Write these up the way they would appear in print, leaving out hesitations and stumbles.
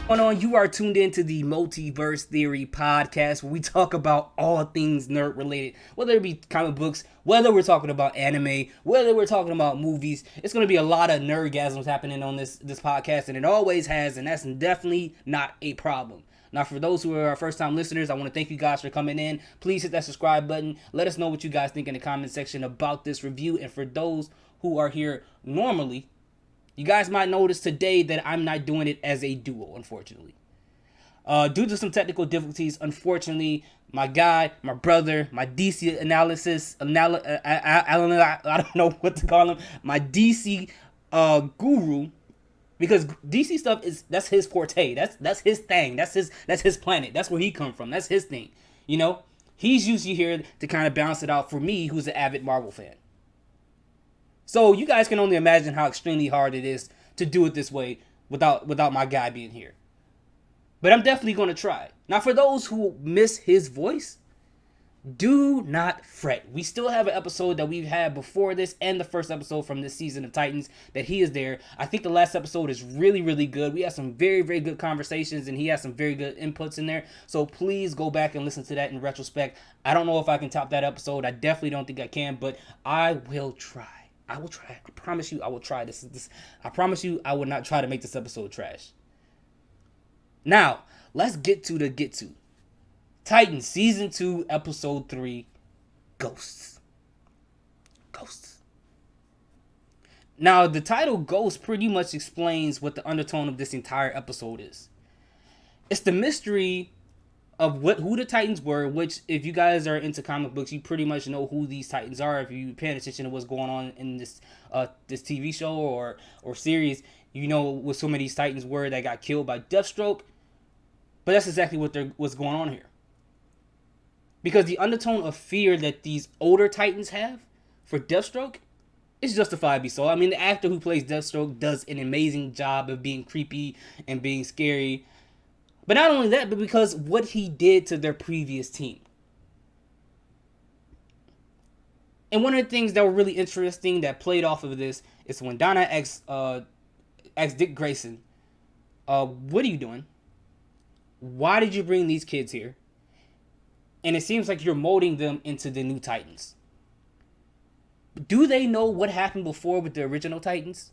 Going on? You are tuned into the Multiverse Theory podcast, where we talk about all things nerd related, whether it be comic books, whether we're talking about anime, whether we're talking about movies. It's going to be a lot of nerdgasms happening on this podcast, and it always has, and that's definitely not a problem. Now, for those who are our first time listeners, I want to thank you guys for coming in. Please hit that subscribe button. Let us know what you guys think in the comment section about this review. And for those who are here normally, you guys might notice today that I'm not doing it as a duo, unfortunately. Due to some technical difficulties, unfortunately, my guy, my brother, my DC I don't know what to call him, my DC guru, because DC stuff that's his forte. That's his thing. That's his planet. That's where he come from. That's his thing. You know, he's usually here to kind of balance it out for me, who's an avid Marvel fan. So you guys can only imagine how extremely hard it is to do it this way without my guy being here. But I'm definitely going to try. Now, for those who miss his voice, do not fret. We still have an episode that we've had before this and the first episode from this season of Titans that he is there. I think the last episode is really, really good. We had some very, very good conversations and he has some very good inputs in there. So please go back and listen to that in retrospect. I don't know if I can top that episode. I definitely don't think I can, but I will try. I will try. I promise you I will try. This. I promise you I will not try to make this episode trash. Now, let's get to. Titans Season 2, Episode 3, Ghosts. Ghosts. Now, the title Ghost pretty much explains what the undertone of this entire episode is. It's the mystery of who the Titans were, which if you guys are into comic books, you pretty much know who these Titans are. If you paying attention to what's going on in this TV show or series, you know what some of these Titans were that got killed by Deathstroke. But that's exactly what's going on here. Because the undertone of fear that these older Titans have for Deathstroke is justifiably so. I mean, the actor who plays Deathstroke does an amazing job of being creepy and being scary. But not only that, but because what he did to their previous team. And one of the things that were really interesting that played off of this is when Donna asks Dick Grayson, what are you doing? Why did you bring these kids here? And it seems like you're molding them into the new Titans. Do they know what happened before with the original Titans?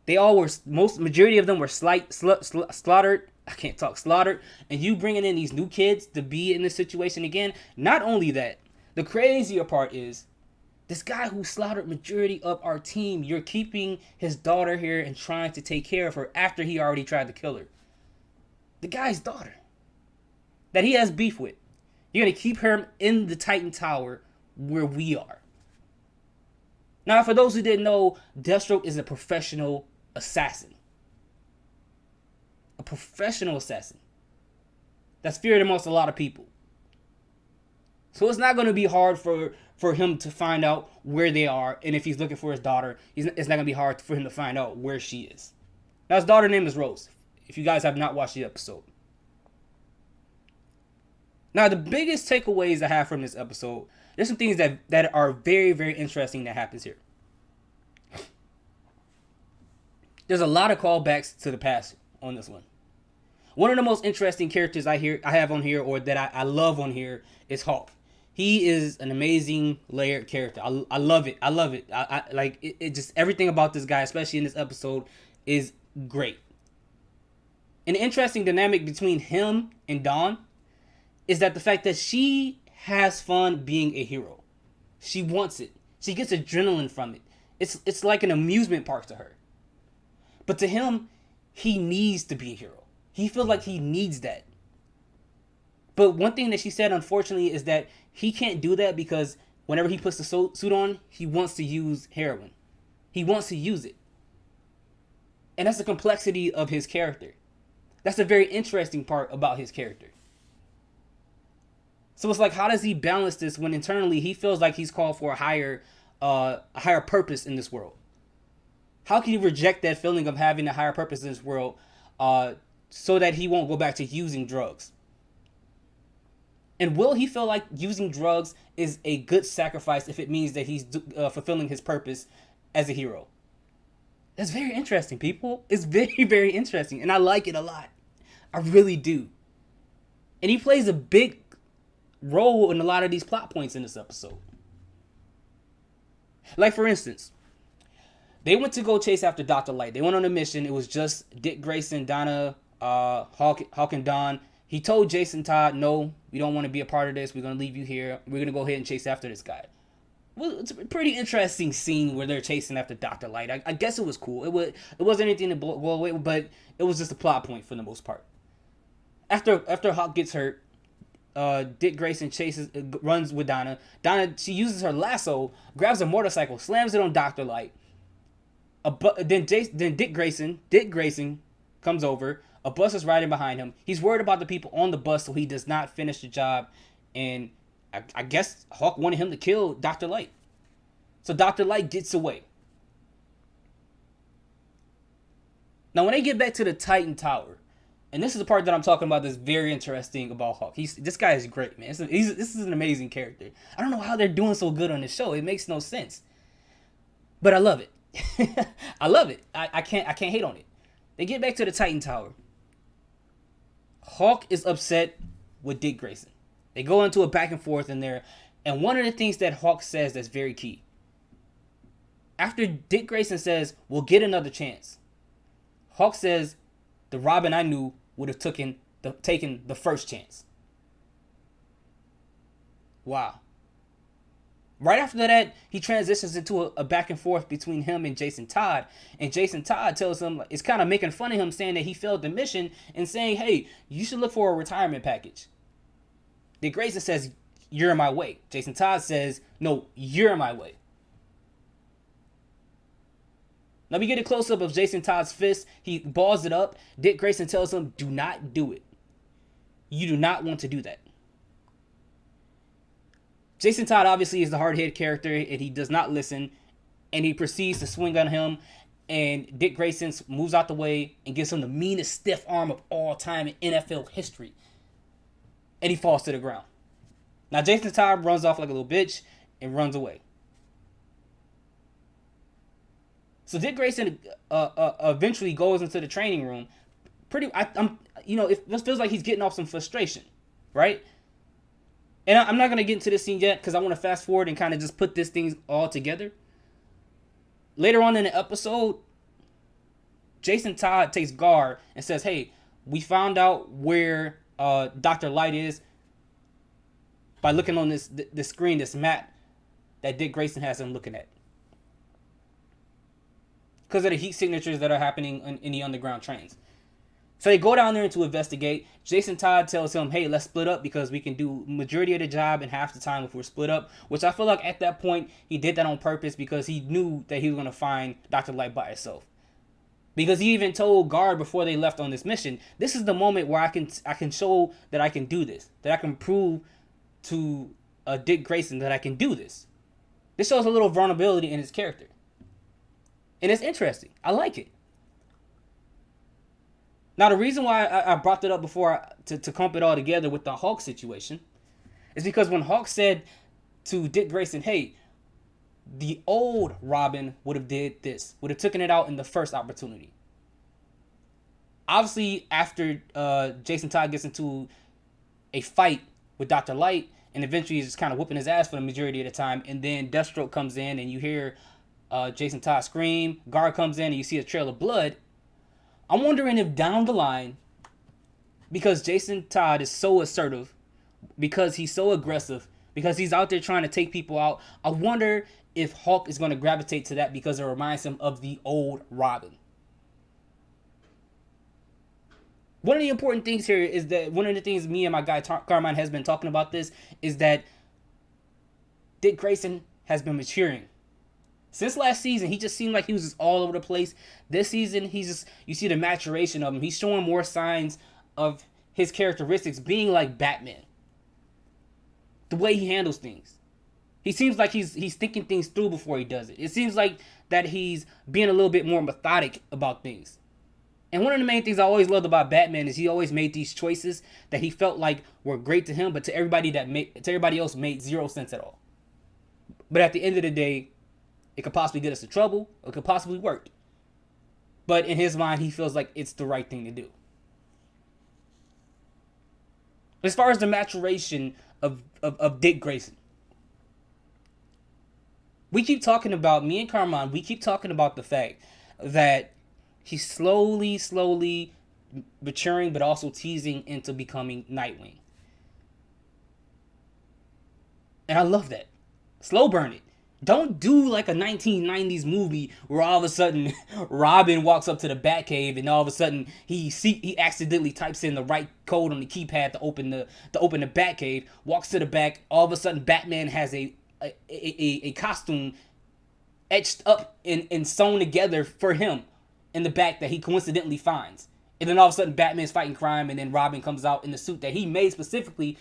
They all were, majority of them were slaughtered. I can't talk, slaughtered. And you bringing in these new kids to be in this situation again. Not only that, the crazier part is, this guy who slaughtered majority of our team, you're keeping his daughter here and trying to take care of her after he already tried to kill her. The guy's daughter that he has beef with. You're going to keep her in the Titan Tower where we are. Now, for those who didn't know, Deathstroke is a professional assassin. A professional assassin. That's feared amongst a lot of people. So it's not going to be hard for him to find out where they are. And if he's looking for his daughter, it's not going to be hard for him to find out where she is. Now, his daughter's name is Rose, if you guys have not watched the episode. Now, the biggest takeaways I have from this episode, there's some things that are very, very interesting that happens here. There's a lot of callbacks to the past on this one. One of the most interesting characters I have on here, or that I love on here, is Hulk. He is an amazing layered character. I love it. I love it. I like it. Just everything about this guy, especially in this episode, is great. An interesting dynamic between him and Dawn is that the fact that she has fun being a hero. She wants it. She gets adrenaline from it. It's like an amusement park to her. But to him, he needs to be a hero. He feels like he needs that. But one thing that she said, unfortunately, is that he can't do that because whenever he puts the suit on, he wants to use heroin. He wants to use it. And that's the complexity of his character. That's a very interesting part about his character. So it's like, how does he balance this when internally he feels like he's called for a higher purpose in this world? How can you reject that feeling of having a higher purpose in this world so that he won't go back to using drugs? And will he feel like using drugs is a good sacrifice if it means that he's fulfilling his purpose as a hero? That's very interesting, people. It's very, very interesting. And I like it a lot. I really do. And he plays a big role in a lot of these plot points in this episode. Like, for instance, they went to go chase after Dr. Light. They went on a mission. It was just Dick Grayson, Donna, Hawk, and Don. He told Jason Todd, no, we don't want to be a part of this. We're going to leave you here. We're going to go ahead and chase after this guy. Well, it's a pretty interesting scene where they're chasing after Dr. Light. I guess it was cool. It wasn't anything to blow away, but it was just a plot point for the most part. After Hawk gets hurt, Dick Grayson runs with Donna. Donna, she uses her lasso, grabs a motorcycle, slams it on Dr. Light. Then Dick Grayson comes over. A bus is riding behind him. He's worried about the people on the bus, so he does not finish the job. And I guess Hawk wanted him to kill Dr. Light. So Dr. Light gets away. Now, when they get back to the Titan Tower, and this is the part that I'm talking about that's very interesting about Hawk. This guy is great, man. This is an amazing character. I don't know how they're doing so good on this show. It makes no sense. But I love it. I love it. I can't hate on it. They get back to the Titan Tower. Hawk is upset with Dick Grayson. They go into a back and forth in there. And one of the things that Hawk says that's very key. After Dick Grayson says, we'll get another chance, Hawk says, the Robin I knew would have taken the first chance. Wow. Right after that, he transitions into a back and forth between him and Jason Todd. And Jason Todd tells him, it's kind of making fun of him, saying that he failed the mission and saying, hey, you should look for a retirement package. Dick Grayson says, you're in my way. Jason Todd says, no, you're in my way. Now we get a close-up of Jason Todd's fist. He balls it up. Dick Grayson tells him, do not do it. You do not want to do that. Jason Todd obviously is the hard-headed character, and he does not listen, and he proceeds to swing on him, and Dick Grayson moves out the way and gives him the meanest stiff arm of all time in NFL history, and he falls to the ground. Now Jason Todd runs off like a little bitch and runs away. So Dick Grayson eventually goes into the training room. It feels like he's getting off some frustration, right? And I'm not going to get into this scene yet because I want to fast forward and kind of just put this thing all together. Later on in the episode, Jason Todd takes guard and says, hey, we found out where Dr. Light is by looking on this screen, this map that Dick Grayson has him looking at. Because of the heat signatures that are happening in the underground trains. So they go down there to investigate. Jason Todd tells him, hey, let's split up because we can do majority of the job in half the time if we're split up. Which I feel like at that point, he did that on purpose because he knew that he was going to find Dr. Light by himself. Because he even told Guard before they left on this mission, this is the moment where I can show that I can do this. That I can prove to Dick Grayson that I can do this. This shows a little vulnerability in his character. And it's interesting. I like it. Now, the reason why I brought that up before to clump it all together with the Hawk situation is because when Hawk said to Dick Grayson, hey, the old Robin would have did this, would have taken it out in the first opportunity. Obviously, after Jason Todd gets into a fight with Dr. Light, and eventually he's just kind of whooping his ass for the majority of the time, and then Deathstroke comes in, and you hear Jason Todd scream, Guard comes in, and you see a trail of blood. I'm wondering if down the line, because Jason Todd is so assertive, because he's so aggressive, because he's out there trying to take people out, I wonder if Hawk is going to gravitate to that because it reminds him of the old Robin. One of the important things here is that one of the things me and my guy Carmine has been talking about this is that Dick Grayson has been maturing. Since last season, he just seemed like he was just all over the place. This season, you see the maturation of him. He's showing more signs of his characteristics being like Batman. The way he handles things. He seems like he's thinking things through before he does it. It seems like that he's being a little bit more methodic about things. And one of the main things I always loved about Batman is he always made these choices that he felt like were great to him, but to everybody else made zero sense at all. But at the end of the day, it could possibly get us in trouble, or it could possibly work. But in his mind, he feels like it's the right thing to do. As far as the maturation of Dick Grayson, we keep talking about, me and Carmine, we keep talking about the fact that he's slowly maturing, but also teasing into becoming Nightwing. And I love that. Slow burn it. Don't do like a 1990s movie where all of a sudden Robin walks up to the Batcave and all of a sudden he accidentally types in the right code on the keypad to open the Batcave, walks to the back, all of a sudden Batman has a costume etched up and sewn together for him in the back that he coincidentally finds. And then all of a sudden Batman's fighting crime and then Robin comes out in the suit that he made specifically.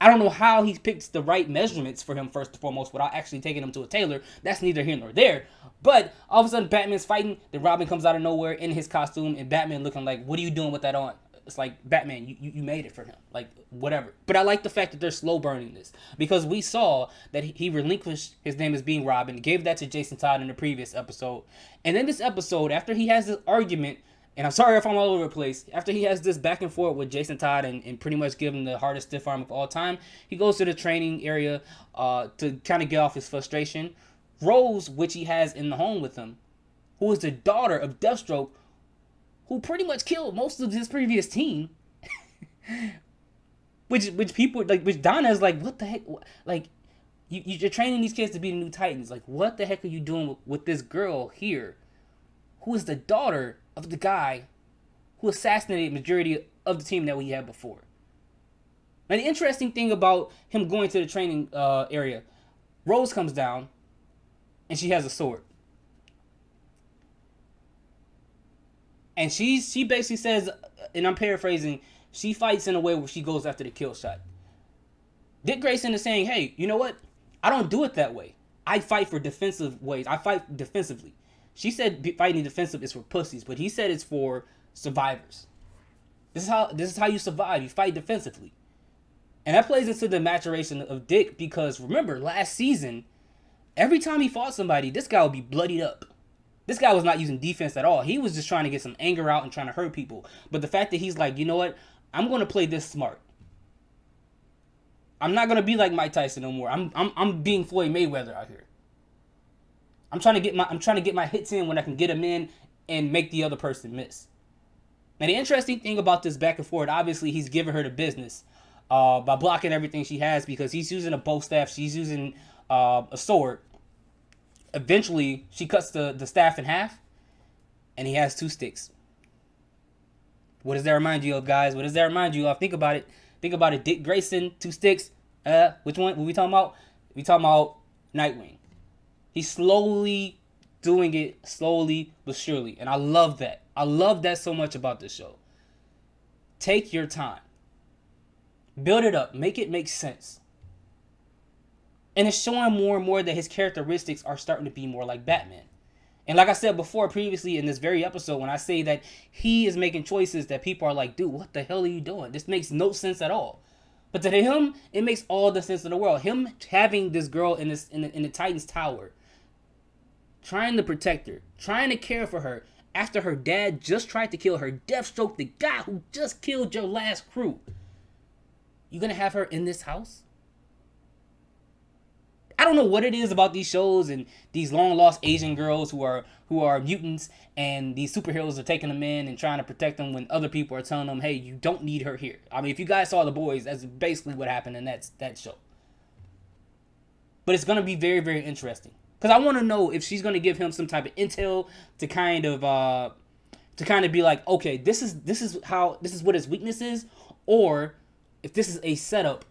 I don't know how he picks the right measurements for him first and foremost without actually taking him to a tailor. That's neither here nor there. But all of a sudden Batman's fighting, then Robin comes out of nowhere in his costume and Batman looking like, what are you doing with that on? It's like, Batman, you made it for him. Like, whatever. But I like the fact that they're slow burning this. Because we saw that he relinquished his name as being Robin, gave that to Jason Todd in the previous episode. And in this episode, after he has this argument, and I'm sorry if I'm all over the place, after he has this back and forth with Jason Todd and pretty much give him the hardest stiff arm of all time, he goes to the training area to kind of get off his frustration. Rose, which he has in the home with him, who is the daughter of Deathstroke, who pretty much killed most of his previous team, which people like, which Donna is like, what the heck, like you're training these kids to be the new Titans, like what the heck are you doing with this girl here, who is the daughter of the guy who assassinated the majority of the team that we had before. And the interesting thing about him going to the training area, Rose comes down and she has a sword. And she basically says, and I'm paraphrasing, she fights in a way where she goes after the kill shot. Dick Grayson is saying, hey, you know what? I don't do it that way. I fight for defensive ways. I fight defensively. She said fighting defensive is for pussies, but he said it's for survivors. This is how you survive. You fight defensively. And that plays into the maturation of Dick because remember, last season, every time he fought somebody, this guy would be bloodied up. This guy was not using defense at all. He was just trying to get some anger out and trying to hurt people. But the fact that he's like, you know what? I'm going to play this smart. I'm not going to be like Mike Tyson no more. I'm being Floyd Mayweather out here. I'm trying to get my hits in when I can get them in and make the other person miss. Now the interesting thing about this back and forth, obviously he's giving her the business by blocking everything she has because he's using a bow staff, she's using a sword. Eventually she cuts the staff in half and he has two sticks. What does that remind you of, guys? What does that remind you of? Think about it. Think about it. Dick Grayson, two sticks. Which one? What we talking about? We talking about Nightwing. He's slowly doing it, slowly but surely. And I love that. I love that so much about this show. Take your time. Build it up. Make it make sense. And it's showing more and more that his characteristics are starting to be more like Batman. And like I said before previously in this very episode, when I say that he is making choices that people are like, dude, what the hell are you doing? This makes no sense at all. But to him, it makes all the sense in the world. Him having this girl in the Titans Tower, trying to protect her, trying to care for her, after her dad just tried to kill her. Deathstroke, the guy who just killed your last crew. You gonna have her in this house? I don't know what it is about these shows and these long lost Asian girls who are mutants and these superheroes are taking them in and trying to protect them when other people are telling them, hey, you don't need her here. I mean, if you guys saw The Boys, that's basically what happened in that show. But it's gonna be very, very interesting. Because I want to know if she's going to give him some type of intel to kind of be like, okay, this is what his weakness is, or if this is a setup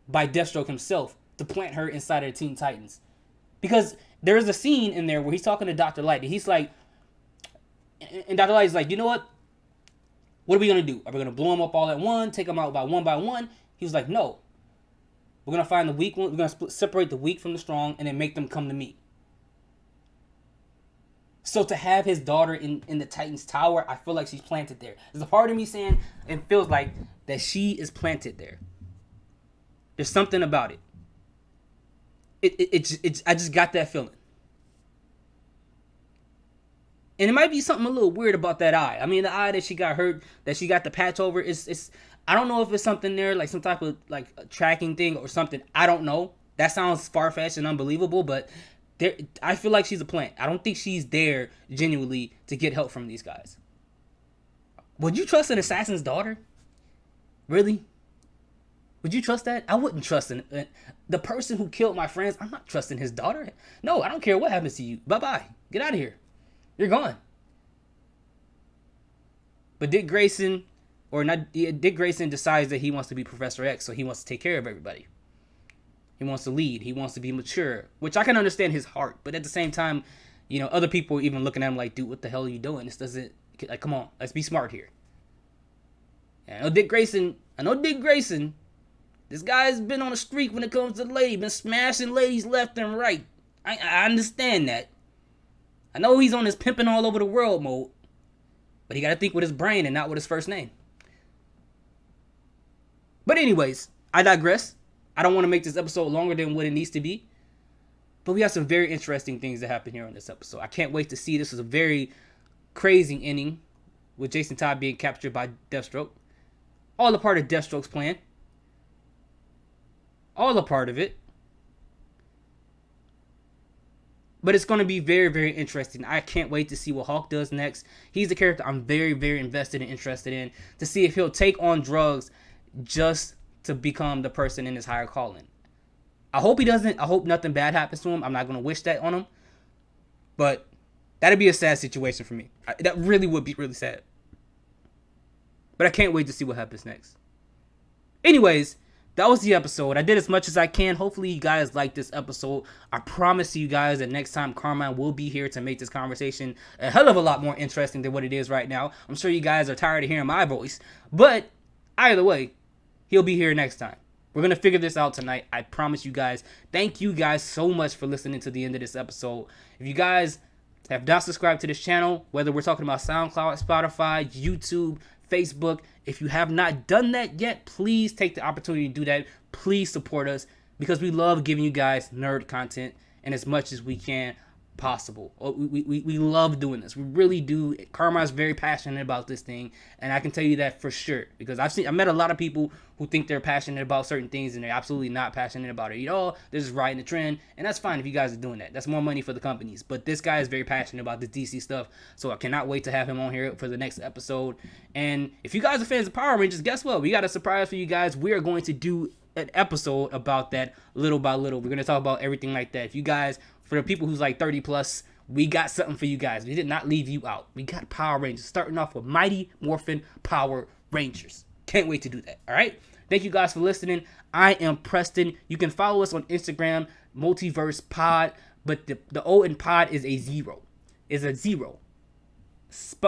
by Deathstroke himself to plant her inside of the Teen Titans. Because there is a scene in there where he's talking to Dr. Light, and he's like, and Dr. Light is like, you know what? What are we going to do? Are we going to blow them up all at once, take them out by one? He was like, no. We're going to find the weak one. We're going to separate the weak from the strong and then make them come to me. So to have his daughter in the Titans Tower, I feel like she's planted there. There's a part of me saying it feels like that she is planted there. There's something about it. I just got that feeling. And it might be something a little weird about that eye. I mean, the eye that she got hurt, that she got the patch over, I don't know if it's something there, like some type of like a tracking thing or something. I don't know. That sounds far fetched and unbelievable, but there, I feel like she's a plant. I don't think she's there genuinely to get help from these guys. Would you trust an assassin's daughter? Really? Would you trust that? I wouldn't trust the person who killed my friends. I'm not trusting his daughter. No, I don't care what happens to you. Bye-bye. Get out of here. You're gone. But Dick Grayson, or not, Dick Grayson decides that he wants to be Professor X, so he wants to take care of everybody. He wants to lead. He wants to be mature, which I can understand his heart. But at the same time, you know, other people are even looking at him like, dude, what the hell are you doing? This doesn't, like, come on, let's be smart here. And I know Dick Grayson, this guy's been on a streak when it comes to ladies, been smashing ladies left and right. I understand that. I know he's on his pimping all over the world mode, but he got to think with his brain and not with his first name. But anyways, I digress. I don't want to make this episode longer than what it needs to be. But we have some very interesting things that happen here on this episode. I can't wait to see. This is a very crazy ending with Jason Todd being captured by Deathstroke. All a part of Deathstroke's plan. All a part of it. But it's going to be very, very interesting. I can't wait to see what Hawk does next. He's a character I'm very, very invested and interested in. To see if he'll take on drugs just to become the person in his higher calling. I hope he doesn't. I hope nothing bad happens to him. I'm not going to wish that on him. But that'd be a sad situation for me. That really would be really sad. But I can't wait to see what happens next. Anyways, that was the episode. I did as much as I can. Hopefully you guys liked this episode. I promise you guys that next time Carmine will be here to make this conversation a hell of a lot more interesting than what it is right now. I'm sure you guys are tired of hearing my voice. But either way, he'll be here next time. We're going to figure this out tonight. I promise you guys. Thank you guys so much for listening to the end of this episode. If you guys have not subscribed to this channel, whether we're talking about SoundCloud, Spotify, YouTube, Facebook, if you have not done that yet, please take the opportunity to do that. Please support us because we love giving you guys nerd content and as much as we can possible. We love doing this. We really do. Carmine's very passionate about this thing, and I can tell you that for sure because I met a lot of people who think they're passionate about certain things and they're absolutely not passionate about it. You know, they're just riding the trend, and that's fine if you guys are doing that. That's more money for the companies. But this guy is very passionate about this DC stuff, so I cannot wait to have him on here for the next episode. And if you guys are fans of Power Rangers, guess what? We got a surprise for you guys. We are going to do an episode about that little by little. We're going to talk about everything like that. If you guys, for the people who's like 30 plus, we got something for you guys. We did not leave you out. We got Power Rangers, starting off with Mighty Morphin Power Rangers. Can't wait to do that. All right. Thank you guys for listening. I am Preston. You can follow us on Instagram, Multiverse Pod, but the O in Pod is a zero. Is a zero.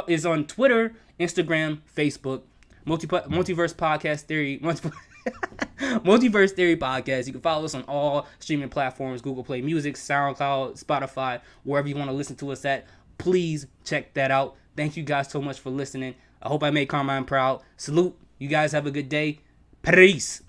Is on Twitter, Instagram, Facebook, Multiverse Podcast Theory. Multiverse Theory Podcast. You can follow us on all streaming platforms, Google Play Music, SoundCloud, Spotify, wherever you want to listen to us at. Please check that out. Thank you guys so much for listening. I hope I made Carmine proud. Salute. You guys have a good day. Peace.